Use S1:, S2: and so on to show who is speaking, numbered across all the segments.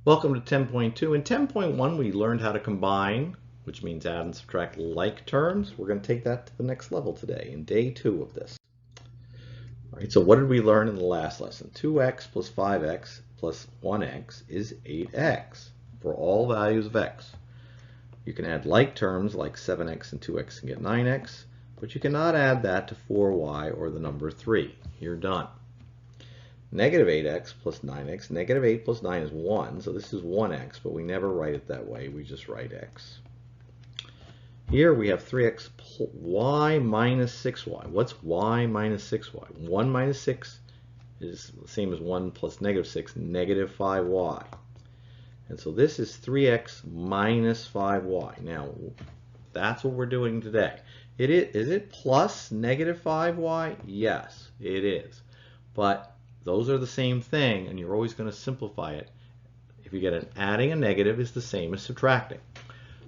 S1: Welcome to 10.2. In 10.1, we learned how to combine, which means add and subtract like terms. We're going to take that to the next level today in day 2 of this. All right, so what did we learn in the last lesson? 2x plus 5x plus 1x is 8x for all values of x. You can add like terms like 7x and 2x and get 9x, but you cannot add that to 4y or the number 3. You're done. Negative 8x plus 9x. Negative 8 plus 9 is 1, so this is 1x, but we never write it that way. We just write x. Here we have 3x y minus 6y. What's y minus 6y? 1 minus 6 is the same as 1 plus negative 6, negative 5y. And so this is 3x minus 5y. Now, that's what we're doing today. Is it plus negative 5y? Yes, it is. But those are the same thing, and you're always going to simplify it. If you get an adding a negative is the same as subtracting.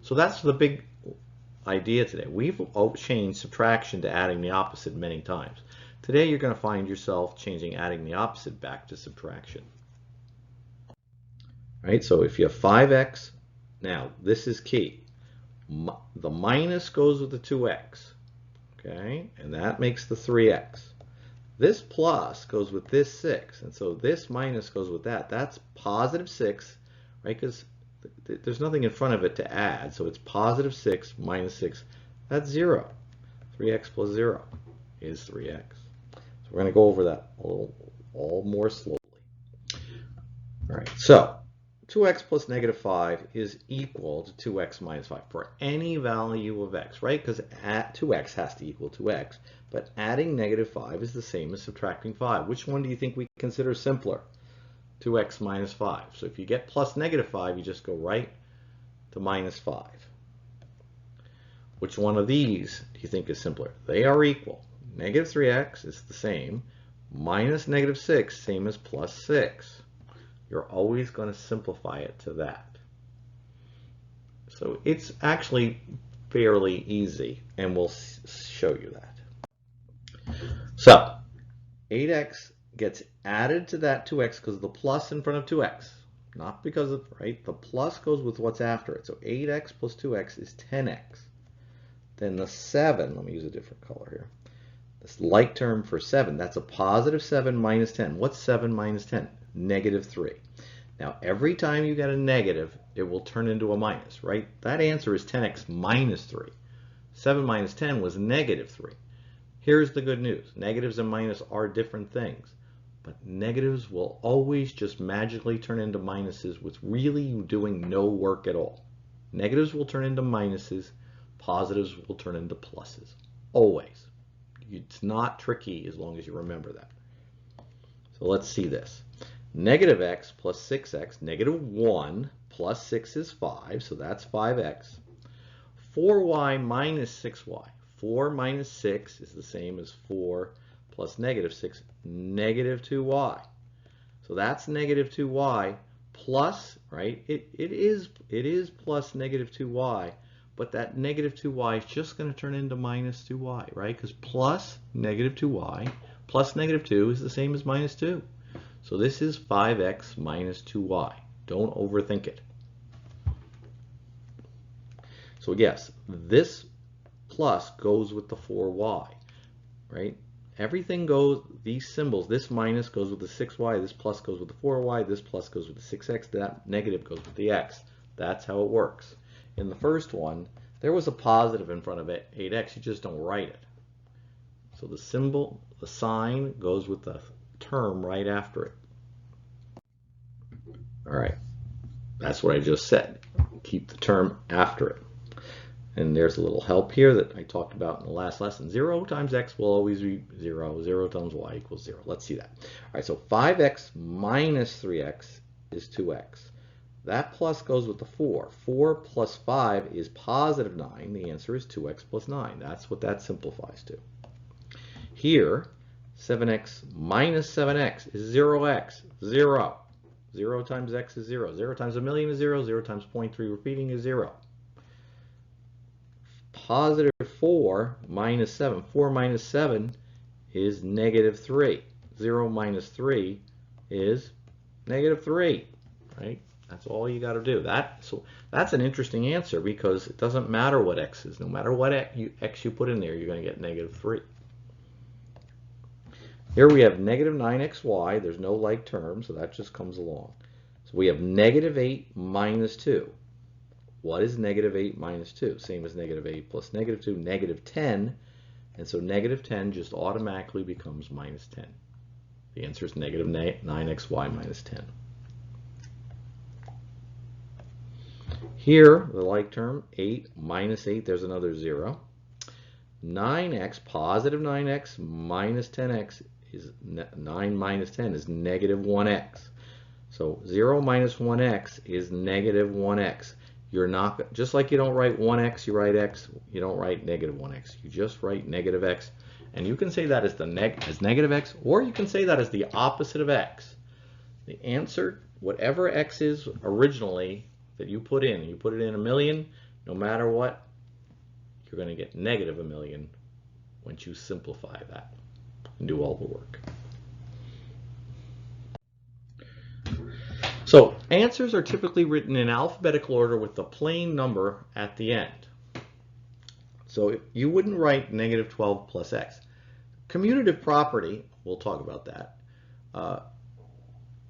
S1: So that's the big idea today. We've changed subtraction to adding the opposite many times. Today you're going to find yourself changing adding the opposite back to subtraction. Right, so if you have 5x, now this is key. The minus goes with the 2x, okay, and that makes the 3x. This plus goes with this 6, and so this minus goes with that. That's positive 6, right, because there's nothing in front of it to add, so it's positive 6 minus 6. That's 0. 3x plus 0 is 3x. So we're going to go over that all more slowly. All right, so 2x plus negative 5 is equal to 2x minus 5 for any value of x, right? Because 2x has to equal 2x, but adding negative 5 is the same as subtracting 5. Which one do you think we consider simpler? 2x minus 5. So if you get plus negative 5, you just go right to minus 5. Which one of these do you think is simpler? They are equal. Negative 3x is the same. Minus negative 6, same as plus 6. You're always going to simplify it to that. So it's actually fairly easy, and we'll show you that. So 8x gets added to that 2x because of the plus in front of 2x. Not because of, right? The plus goes with what's after it. So 8x plus 2x is 10x. Then the 7, let me use a different color here. This like term for 7, that's a positive 7 minus 10. What's 7 minus 10? Negative 3. Now, every time you get a negative, it will turn into a minus, right? That answer is 10x minus 3. 7 minus 10 was negative 3. Here's the good news. Negatives and minus are different things, but negatives will always just magically turn into minuses with really doing no work at all. Negatives will turn into minuses. Positives will turn into pluses. Always. It's not tricky as long as you remember that. So let's see this. Negative x plus 6x, negative 1 plus 6 is 5, so that's 5x. 4y minus 6y. 4 minus 6 is the same as 4 plus negative 6, negative 2y. So that's negative 2y plus, right? It is plus negative 2y, but that negative 2y is just going to turn into minus 2y, right? Because plus negative 2y plus negative 2 is the same as minus 2. So this is 5x minus 2y. Don't overthink it. So yes, this plus goes with the 4y, right? Everything goes, these symbols, this minus goes with the 6y, this plus goes with the 4y, this plus goes with the 6x, that negative goes with the x. That's how it works. In the first one, there was a positive in front of it, 8x, you just don't write it. So the symbol, the sign goes with the term right after it. All right, that's what I just said. Keep the term after it. And there's a little help here that I talked about in the last lesson. 0 times x will always be 0. 0 times y equals 0. Let's see that. All right, so 5x minus 3x is 2x. That plus goes with the 4. 4 plus 5 is positive 9. The answer is 2x plus 9. That's what that simplifies to. Here, 7x minus 7x is 0x. 0. 0 times x is 0. 0 times a million is 0. 0 times 0.3 repeating is 0. Positive 4 minus 7. 4 minus 7 is negative 3. 0 minus 3 is negative 3, right? That's all you got to do. So that's an interesting answer because it doesn't matter what x is. No matter what x you put in there, you're going to get negative 3. Here we have negative 9xy. There's no like term, so that just comes along. So we have negative 8 minus 2. What is negative 8 minus 2? Same as negative 8 plus negative 2, negative 10. And so negative 10 just automatically becomes minus 10. The answer is negative 9xy minus 10. Here, the like term, 8 minus 8, there's another 0. 9x, positive 9x minus 10x is 9 minus 10 is negative 1x. So 0 minus 1x is negative 1x. You're not, just like you don't write 1x, you write x, you don't write negative 1x. You just write negative x. And you can say that as negative x, or you can say that as the opposite of x. The answer, whatever x is originally, that you put in a million, no matter what, you're going to get negative a million once you simplify that and do all the work. So answers are typically written in alphabetical order with the plain number at the end. So you wouldn't write negative 12 plus x. Commutative property, we'll talk about that,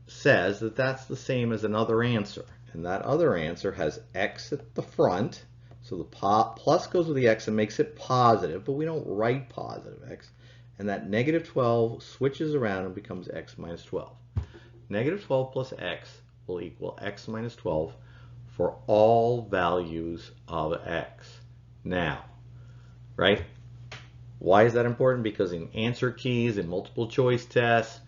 S1: says that that's the same as another answer. And that other answer has x at the front, so the plus goes with the x and makes it positive, but we don't write positive x. And that negative 12 switches around and becomes x minus 12. Negative 12 plus x will equal x minus 12 for all values of x. Now, right? Why is that important? Because in answer keys, in multiple choice tests,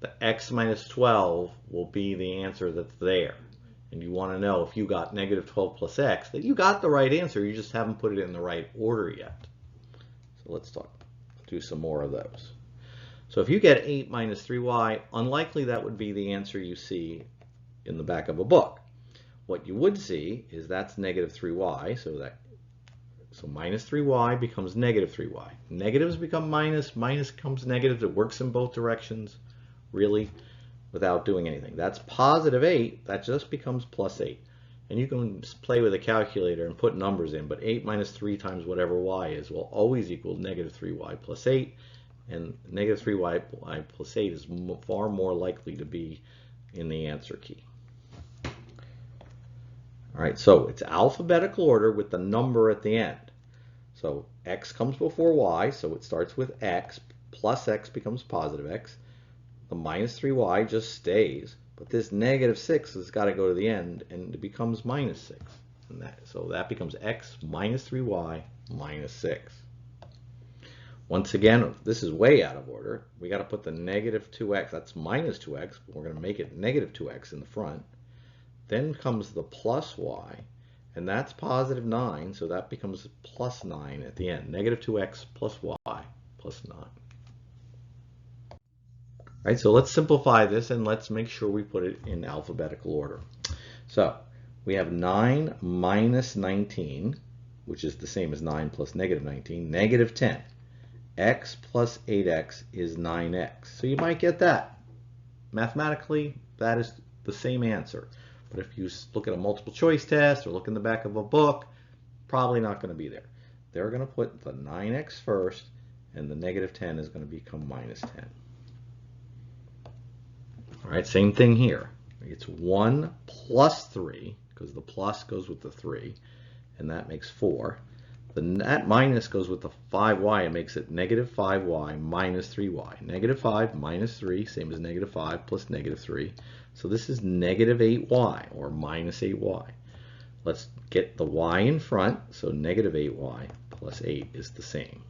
S1: the x minus 12 will be the answer that's there. And you want to know if you got negative 12 plus x, that you got the right answer, you just haven't put it in the right order yet. So let's do some more of those. So if you get 8 minus 3y, unlikely that would be the answer you see in the back of a book. What you would see is that's negative 3y, so minus 3y becomes negative 3y. Negatives become minus, minus becomes negative. It works in both directions, really, without doing anything. That's positive 8, that just becomes plus 8. And you can play with a calculator and put numbers in, but 8 minus 3 times whatever y is will always equal negative 3y plus 8, and negative 3y plus 8 is far more likely to be in the answer key. All right, so it's alphabetical order with the number at the end. So x comes before y, so it starts with x, plus x becomes positive x. The minus 3y just stays, but this negative 6 has got to go to the end, and it becomes minus 6. And so that becomes x minus 3y minus 6. Once again, this is way out of order. We got to put the negative 2x, that's minus 2x, but we're going to make it negative 2x in the front. Then comes the plus y, and that's positive 9, so that becomes plus 9 at the end. Negative 2x plus y plus 9. Right, so let's simplify this and let's make sure we put it in alphabetical order. So we have 9 minus 19, which is the same as 9 plus negative 19, negative 10. X plus 8x is 9x. So you might get that. Mathematically, that is the same answer. But if you look at a multiple choice test or look in the back of a book, probably not going to be there. They're going to put the 9x first, and the negative 10 is going to become minus 10. All right, same thing here. It's 1 plus 3, because the plus goes with the 3, and that makes 4. That minus goes with the 5y and makes it negative 5y minus 3y. Negative 5 minus 3, same as negative 5 plus negative 3. So this is negative 8y, or minus 8y. Let's get the y in front, so negative 8y plus 8 is the same.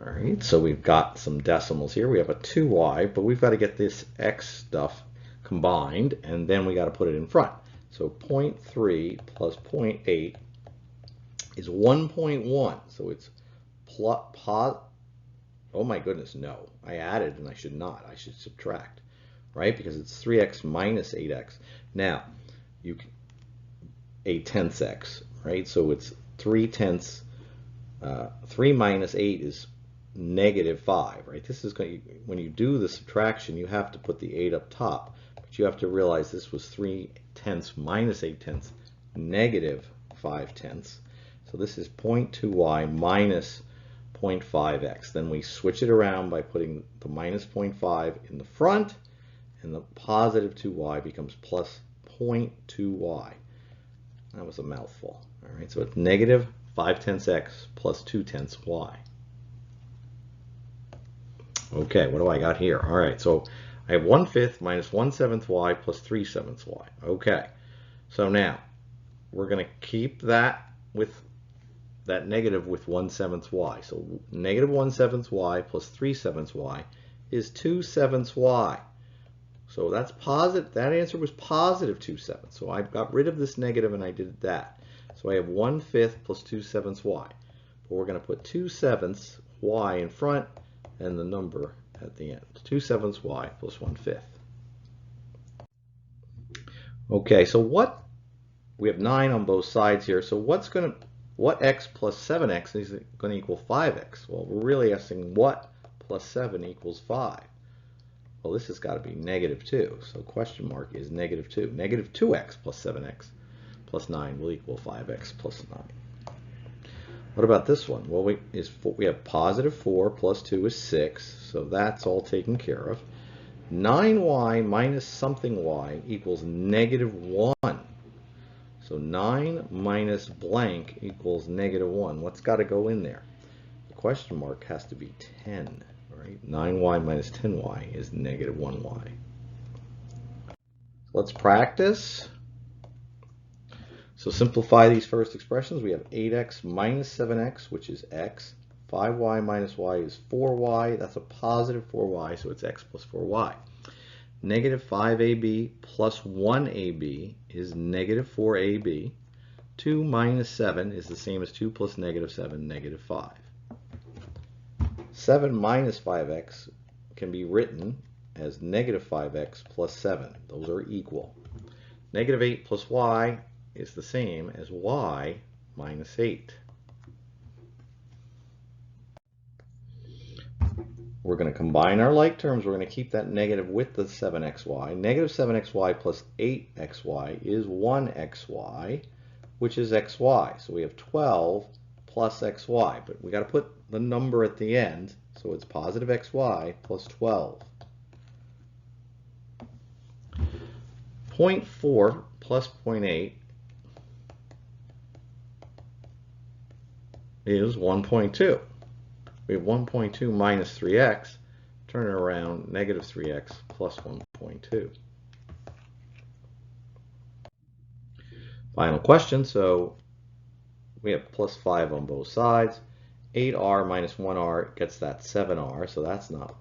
S1: All right, so we've got some decimals here. We have a 2y, but we've got to get this x stuff combined, and then we got to put it in front. So 0.3 plus 0.8 is 1.1. So it's oh my goodness, no. I added and I should not. I should subtract, right? Because it's 3x minus 8x. Now, 8/10 x, right? So it's 3/10. 3 minus 8 is negative 5, right? This is going to, when you do the subtraction, you have to put the 8 up top. But you have to realize this was 3/10 minus 8/10, negative 5/10. So this is 0.2y minus 0.5x. Then we switch it around by putting the minus 0.5 in the front, and the positive 2y becomes plus 0.2y. That was a mouthful. All right, so it's negative 5/10x plus 2/10 y. Okay, what do I got here? All right, so I have 1/5 minus 1/7 y plus 3/7 y. Okay, so now we're going to keep that with that negative with 1/7 y. So negative 1/7 y plus 3/7 y is 2/7 y. So that's positive. That answer was positive 2/7. So I got rid of this negative and I did that. So I have 1/5 plus 2/7 y. But we're going to put 2/7 y in front and the number at the end. 2/7 y plus 1/5. Okay, so we have 9 on both sides here. So what x plus 7x is going to equal 5x? Well, we're really asking what plus 7 equals 5. Well, this has got to be negative 2. So question mark is negative 2. Negative 2x plus 7x plus 9 will equal 5x plus 9. What about this one? Well, we have positive 4 plus 2 is 6, so that's all taken care of. 9y minus something y equals negative 1. So 9 minus blank equals negative 1. What's got to go in there? The question mark has to be 10, right? 9y minus 10y is negative 1y. Let's practice. So simplify these first expressions. We have 8x minus 7x, which is x. 5y minus y is 4y. That's a positive 4y, so it's x plus 4y. Negative 5ab plus 1ab is negative 4ab. 2 minus 7 is the same as 2 plus negative 7, negative 5. 7 minus 5x can be written as negative 5x plus 7. Those are equal. Negative 8 plus y is the same as y minus 8. We're going to combine our like terms. We're going to keep that negative with the 7xy. Negative 7xy plus 8xy is 1xy, which is xy. So we have 12 plus xy, but we got to put the number at the end, so it's positive xy plus 12. 0.4 plus 0.8 is 1.2. We have 1.2 minus 3x, turn it around, negative 3x plus 1.2. Final question, so we have plus 5 on both sides. 8r minus 1r gets that 7r, so that's not.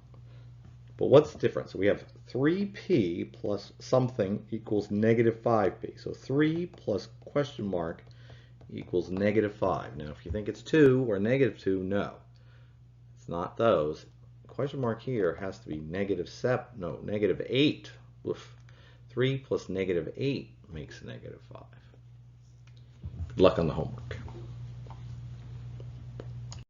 S1: But what's the difference? So we have 3p plus something equals negative 5p. So 3 plus question mark equals negative 5. Now, if you think it's 2 or negative 2, no. It's not those. The question mark here has to be negative 7, no, negative 8. Oof. 3 plus negative 8 makes negative 5. Good luck on the homework.